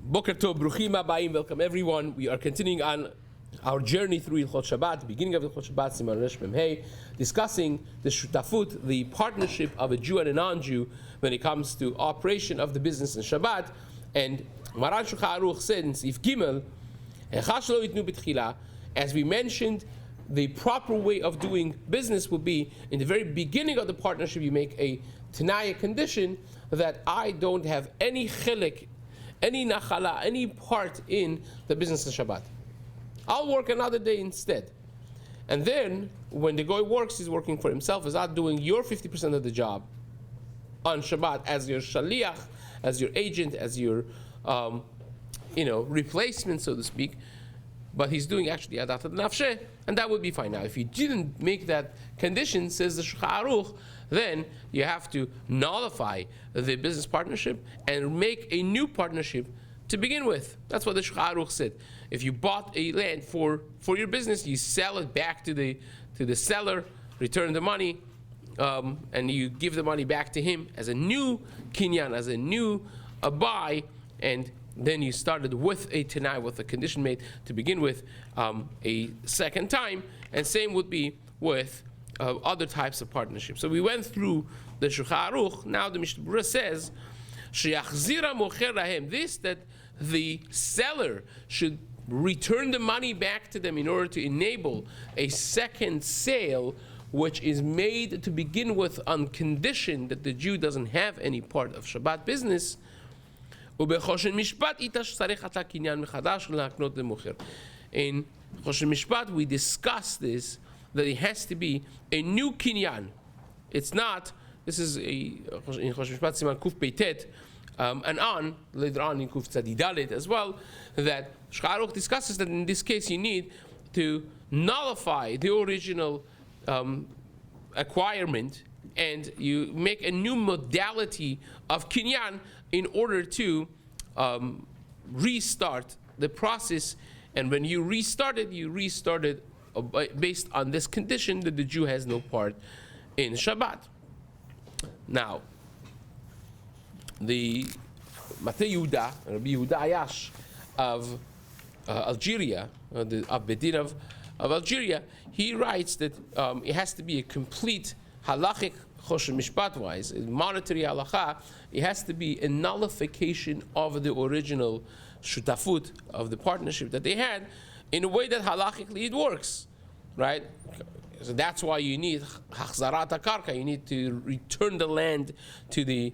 Boker Tov, Bruchim Habayim, welcome everyone. We are continuing on our journey through Hilchot Shabbat, the beginning of Hilchot Shabbat, Siman Resh Mem Hey, discussing the shutafut, the partnership of a Jew and a non-Jew when it comes to operation of the business in Shabbat. And Maran Shulchan Aruch said in Seif Gimel, as we mentioned, the proper way of doing business would be in the very beginning of the partnership, you make a Tanaya condition that I don't have any chilik, any nachala, any part in the business of Shabbat. I'll work another day instead. And then, when the guy works, he's working for himself. He's not doing your 50% of the job on Shabbat as your shaliach, as your agent, as your, replacement, so to speak. But he's doing actually adat nafsheh, and that would be fine. Now, if you didn't make that condition, says the Shulchan Aruch, then you have to nullify the business partnership and make a new partnership to begin with. That's what the Shulchan Aruch said. If you bought a land for your business, you sell it back to the seller, return the money, and you give the money back to him as a new kinyan, as a new buy, and then you started with a Tanai, with a condition made to begin with a second time, and same would be with other types of partnerships. So we went through the Shulchan Aruch. Now the Mishna says, Sheyachzira mocher lahem, this, that the seller should return the money back to them in order to enable a second sale, which is made to begin with on condition that the Jew doesn't have any part of Shabbat business. In Choshen Mishpat, we discuss this, that it has to be a new kinyan. It's not, this is in Choshen Mishpat, Siman Kuf Peitet, and on, later on in Kuf Tzadidalet as well, that Shulchan Aruch discusses that in this case you need to nullify the original acquirement, and you make a new modality of kinyan in order to restart the process. And when you restart it based on this condition that the Jew has no part in Shabbat. Now, the Matei Yehuda, Rabbi Yehuda Ayash of Algeria, of Bedin of Algeria, he writes that it has to be a complete halachic Choshen Mishpat wise, monetary halacha. It has to be a nullification of the original shutafut, of the partnership that they had, in a way that halachically it works, right? So that's why you need hachzarat karka. You need to return the land to the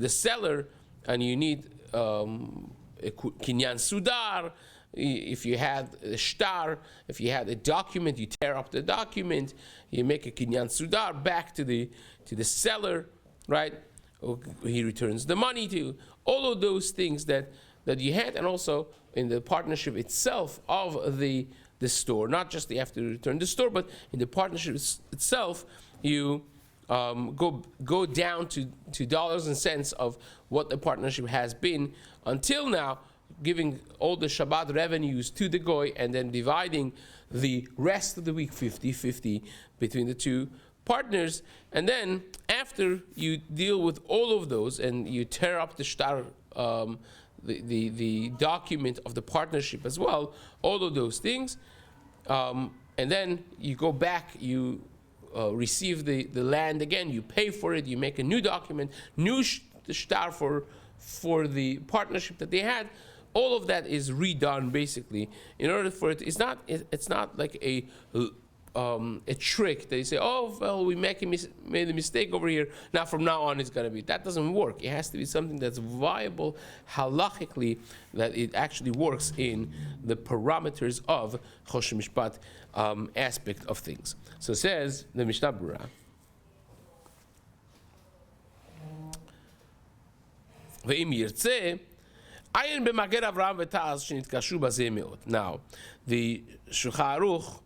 seller, and you need a kinyan sudar. If you had a shtar, if you had a document, you tear up the document, you make a kinyan sudar back to the seller, right? He returns the money to all of those things that you had, and also in the partnership itself of the store. Not just you have to return the store, but in the partnership itself, you go down to dollars and cents of what the partnership has been until now, giving all the Shabbat revenues to the goy, and then dividing the rest of the week 50-50 between the two partners. And then after you deal with all of those and you tear up the shtar, the document of the partnership as well, all of those things, and then you go back, you receive the land again, you pay for it, you make a new document, new shtar for the partnership that they had. All of that is redone basically in order for it. It's not like a trick that you say, oh well, we made a mistake over here, now from now on it's going to be. That doesn't work. It has to be something that's viable halachically, that it actually works in the parameters of Choshen Mishpat aspect of things. So says the Mishnah Berura. Ve'im yirtzeh Now, the Shulchan Aruch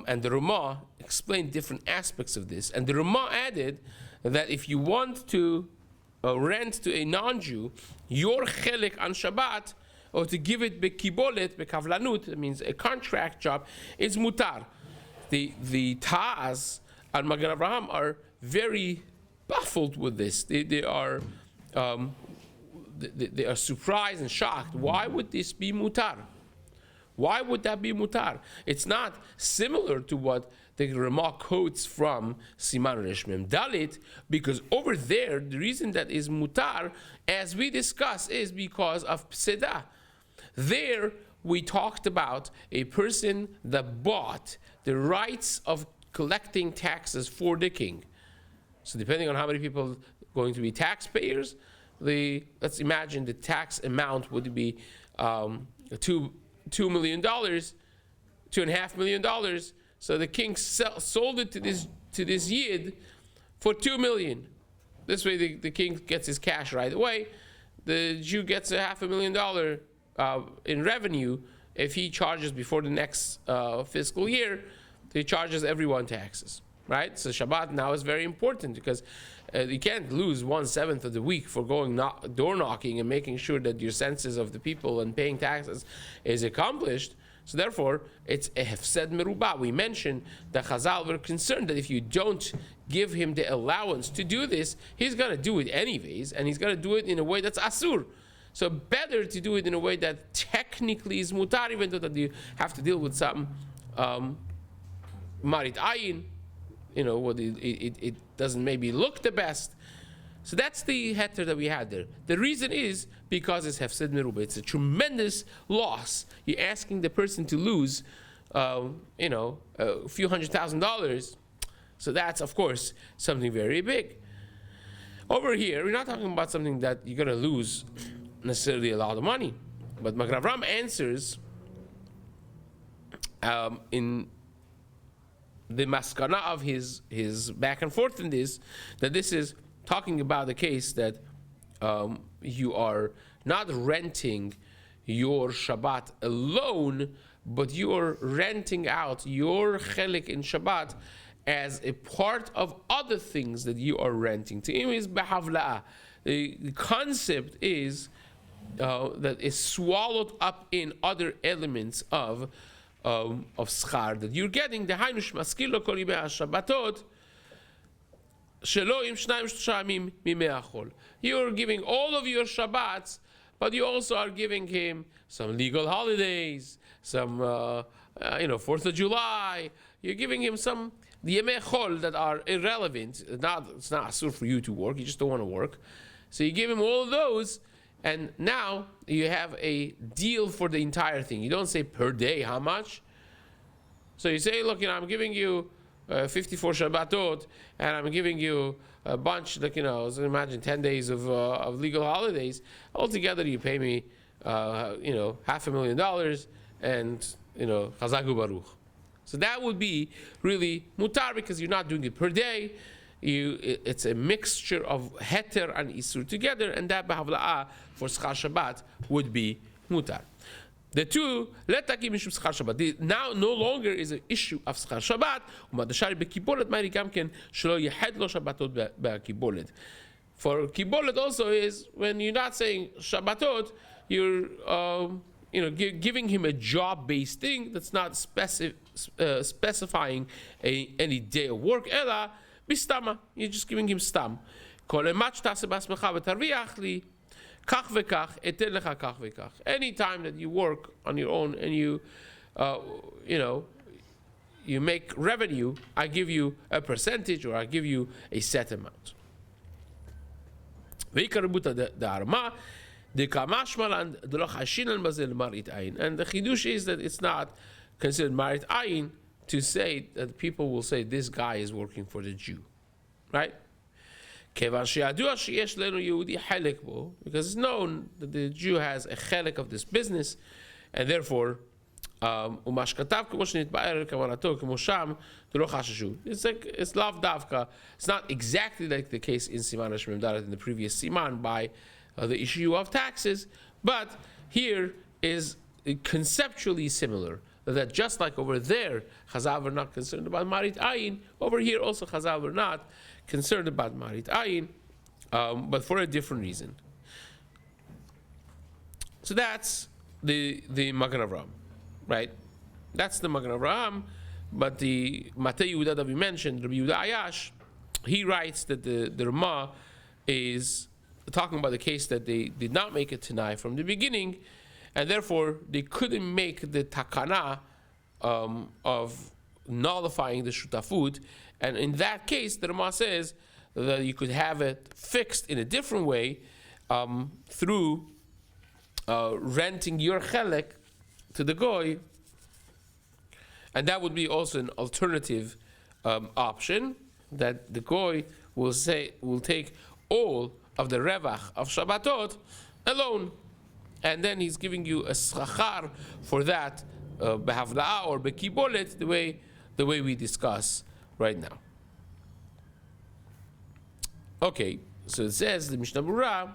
and the Rama explained different aspects of this, and the Rama added that if you want to rent to a non-Jew your chelik on Shabbat, or to give it bekibolet, bekavlanut, it means a contract job, is mutar. The Taz and Magen Avraham are very baffled with this. They are they are surprised and shocked. Why would this be mutar? Why would that be mutar? It's not similar to what the Rama quotes from Siman Resh Mem Dalit, because over there, the reason that is mutar, as we discussed, is because of pseda. There, we talked about a person that bought the rights of collecting taxes for the king. So depending on how many people are going to be taxpayers, let's imagine the tax amount would be $2 million, $2.5 million. So the king sold it to this yid for $2 million. This way the king gets his cash right away. The Jew gets $500,000 in revenue if he charges before the next fiscal year. He charges everyone taxes, right? So Shabbat now is very important because you can't lose 1/7 of the week for going door knocking and making sure that your census of the people and paying taxes is accomplished. So therefore, it's a hefsed merubah. We mentioned that Chazal were concerned that if you don't give him the allowance to do this, he's going to do it anyways, and he's going to do it in a way that's asur. So better to do it in a way that technically is mutar, even though that you have to deal with some marit ayin, what it doesn't maybe look the best. So that's the heter that we had there. The reason is because it's hefsed merubah. It's a tremendous loss. You're asking the person to lose, a few $100,000. So that's, of course, something very big. Over here, we're not talking about something that you're going to lose necessarily a lot of money. But Magen Avraham answers in the maskana of his back and forth in this, that this is talking about the case that you are not renting your Shabbat alone, but you are renting out your chelik in Shabbat as a part of other things that you are renting. The concept is that is swallowed up in other elements of schar that you're getting. The Hainush Maskilo Kolimei Shabbatot. You're giving all of your Shabbats, but you also are giving him some legal holidays, some 4th of July. You're giving him some Yemei Chol that are irrelevant. It's not asur for you to work. You just don't want to work. So you give him all of those, and now you have a deal for the entire thing. You don't say per day how much. So you say, look, I'm giving you 54 Shabbatot, and I'm giving you a bunch, so imagine 10 days of legal holidays. Altogether, you pay me, $500,000, and, Chazaku Baruch. So that would be really mutar, because you're not doing it per day. It's a mixture of heter and isur together, and that b'havla'ah for schar Shabbat would be mutar. The two, now no longer is an issue of schar Shabbat. For kibolet also is when you're not saying Shabbatot, you're giving him a job-based thing that's not specifying any day of work. Ela bistama, you're just giving him stam. Any time that you work on your own and you make revenue, I give you a percentage, or I give you a set amount. And the chidush is that it's not considered marit ayin to say that people will say this guy is working for the Jew, right? Because it's known that the Jew has a chelik of this business, and therefore, it's lav davka. It's not exactly like the case in Siman Resh Mem Dalet in the previous Siman by the issue of taxes, but here is conceptually similar. That just like over there, Chazal were not concerned about marit ayin, over here also Chazal were not concerned about marit ayin, but for a different reason. So that's the Magen Avraham, right? That's the Magen Avraham. But the Matei Yehuda that we mentioned, Rabbi Yehuda Ayash, he writes that the Rama is talking about the case that they did not make it Tanai from the beginning, and therefore they couldn't make the takana of nullifying the shutafut. And in that case, the Rama says that you could have it fixed in a different way through renting your chelek to the goy, and that would be also an alternative option, that the goy will take all of the revach of Shabbatot alone, and then he's giving you a schachar for that behavlaa or bekibolet, the way we discuss right now. Okay, so it says the Mishnah Berura,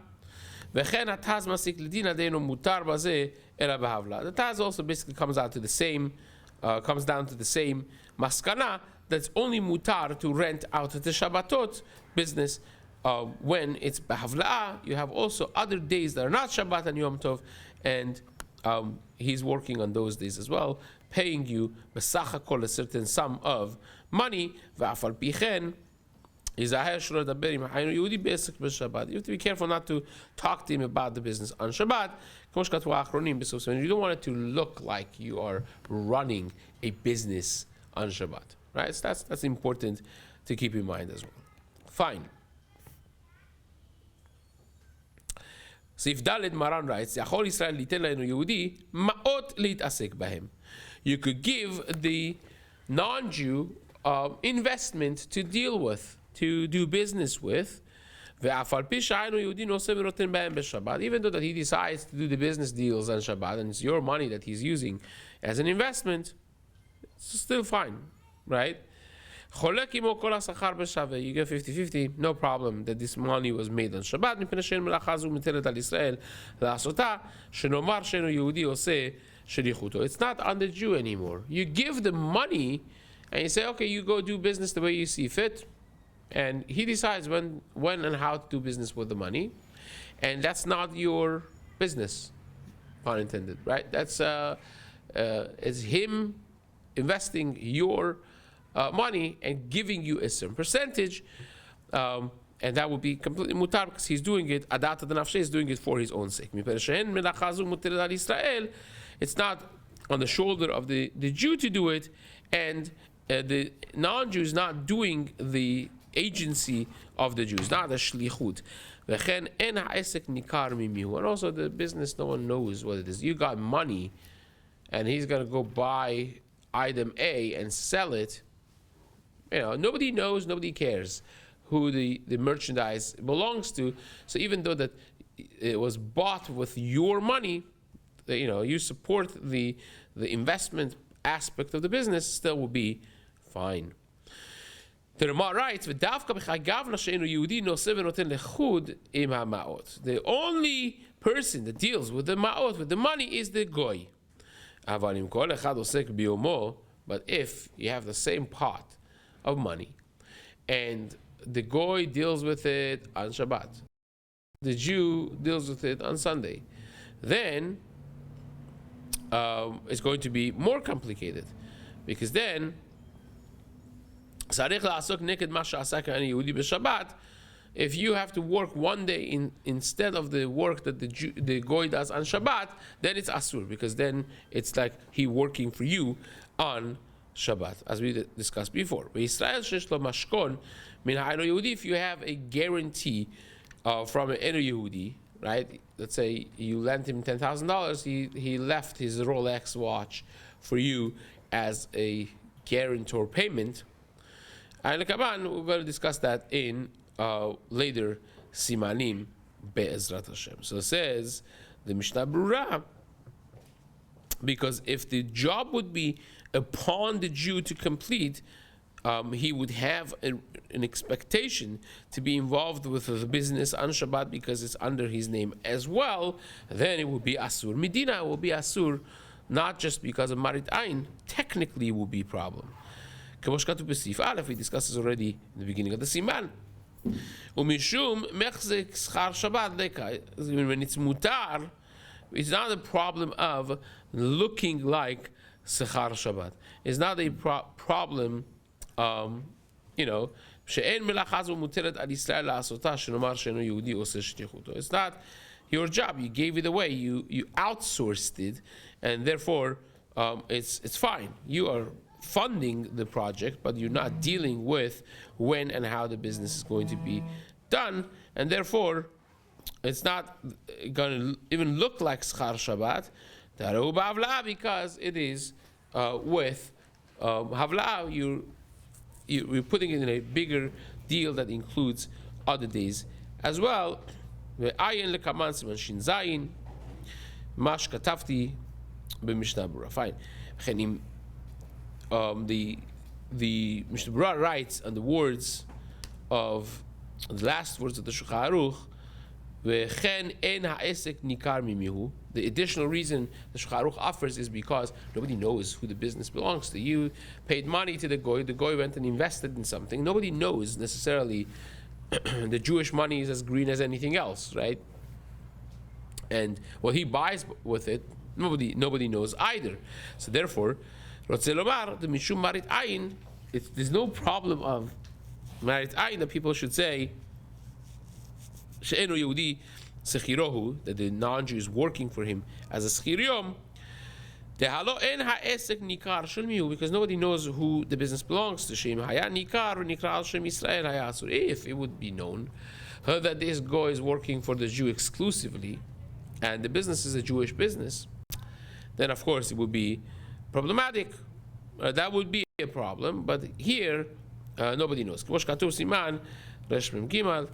v'chen hataz masik l'din adeinu mutar bazeh ela behavlaa. The taz also basically comes down to the same maskana, that's only mutar to rent out the Shabbatot business when it's behavlaa. You have also other days that are not Shabbat and Yom Tov, and he's working on those days as well, paying you besach hakol a certain sum of money. V'afal pichen yizaher shelo ledaber im haynu Yehudi be'esek b'Shabbat. You have to be careful not to talk to him about the business on Shabbat. You don't want it to look like you are running a business on Shabbat, right? So that's important to keep in mind as well. Fine. Seif Dalet Maran writes, Yachol Yisraeli iten le'enu Yehudi ma'ot li'tasek bahem. You could give the non-Jew investment to deal with, to do business with. Even though that he decides to do the business deals on Shabbat, and it's your money that he's using as an investment, it's still fine, right? You get 50-50, no problem that this money was made on Shabbat. It's not on the Jew anymore. You give the money and you say, okay, you go do business the way you see fit, and he decides when and how to do business with the money, and that's not your business, pun intended, right? That's it's him investing your money and giving you a certain percentage, and that would be completely mutar because he's doing it, adat nafshe is doing it for his own sake. It's not on the shoulder of the Jew to do it, and the non-Jew is not doing the agency of the Jews, not the shlichut. And also the business, no one knows what it is. You got money, and he's going to go buy item A and sell it. You know, nobody knows, nobody cares who the merchandise belongs to. So even though that it was bought with your money, you know, you support the investment aspect of the business, still will be fine. The Rama writes, the only person that deals with the ma'ot, with the money, is the goy. But if you have the same pot of money, and the goy deals with it on Shabbat, the Jew deals with it on Sunday, then it's going to be more complicated, because then if you have to work one day instead of the work that the goy does on Shabbat, then it's asur, because then it's like he working for you on Shabbat, as we discussed before. If you have a guarantee from an Enu Yehudi, right? Let's say you lent him $10,000, he left his Rolex watch for you as a guarantor payment. And we're going to discuss that in later Simanim Be'ezrat Hashem. So it says the Mishnah Berura, because if the job would be upon the Jew to complete, he would have an expectation to be involved with the business on Shabbat because it's under his name as well, then it would be Asur. Medina will be Asur, not just because of Marit Ain. Technically it will be a problem. We discussed this already in the beginning of the Siman. When it's mutar, it's not a problem of looking like Sechar Shabbat. It's not a problem, It's not your job. You gave it away. You outsourced it, and therefore it's fine. You are funding the project, but you're not dealing with when and how the business is going to be done, and therefore it's not going to even look like schar Shabbat, because it is with havla. You're putting it in a bigger deal that includes other days as well. Ayin lekaman siman shin zayin mash katafti b'Mishna Berura. Fine. The Mishna Berura writes on the words of the last words of the Shulchan Aruch. The additional reason the Shulchan Aruch offers is because nobody knows who the business belongs to. You paid money to the goy went and invested in something. Nobody knows necessarily the Jewish money is as green as anything else, right? And what he buys with it, nobody knows either. So therefore, there's no problem of marit ayin that people should say that the non-Jew is working for him as a schirium, because nobody knows who the business belongs to. If it would be known that this guy is working for the Jew exclusively, and the business is a Jewish business, then of course it would be problematic. That would be a problem. But here, nobody knows. Siman, Gimal.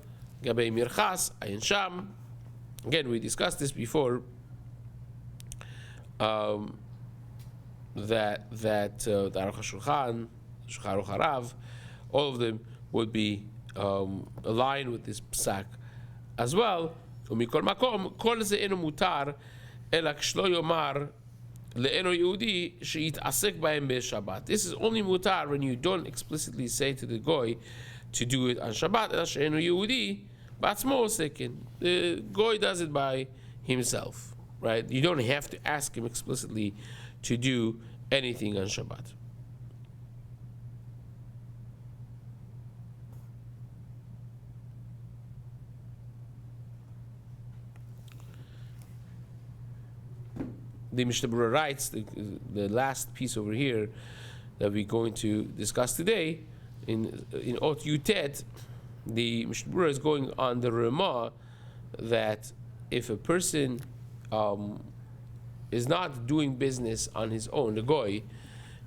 Again, we discussed this before. That the Aruch HaShulchan, Shulchan Aruch Harav, all of them would be aligned with this psak as well. Umikol makom kol ze eno mutar ela kshlo yomar le'eno Yehudi she'yitasek bahem beShabbat. This is only mutar when you don't explicitly say to the goy to do it on Shabbat. Ela she'eno Yehudi batzmo osekin. The goy does it by himself, right? You don't have to ask him explicitly to do anything on Shabbat. The Mishna Berura writes, the last piece over here that we're going to discuss today, in Ot Yutet, the Mishna Berura is going on the Rama that if a person is not doing business on his own, the goy,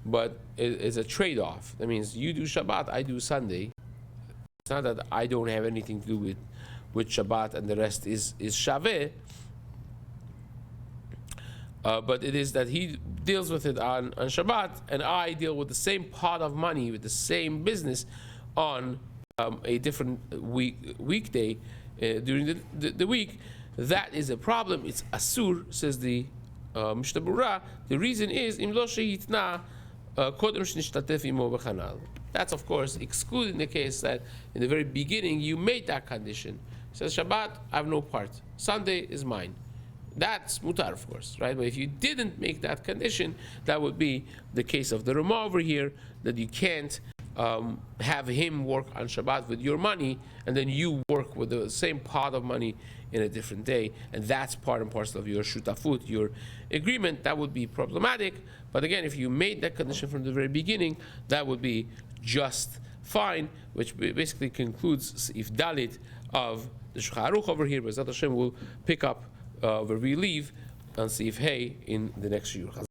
but it's a trade-off. That means you do Shabbat, I do Sunday. It's not that I don't have anything to do with Shabbat and the rest is Shaveh, but it is that he deals with it on Shabbat, and I deal with the same pot of money, with the same business on a different weekday during the week. That is a problem. It's asur, says the Mishna Berura. The reason is im lo shehitna kodem shnishtatef imo b'chanal. That's of course excluding the case that in the very beginning you made that condition. Says Shabbat, I have no part. Sunday is mine. That's mutar, of course, right? But if you didn't make that condition, that would be the case of the Rama over here, that you can't have him work on Shabbat with your money, and then you work with the same pot of money in a different day, and that's part and parcel of your shutafut, your agreement. That would be problematic. But again, if you made that condition from the very beginning, that would be just fine, which basically concludes Seif Dalit of the Shulchan Aruch over here. But Hashem will pick up where we leave on Seif Hey in the next shiur.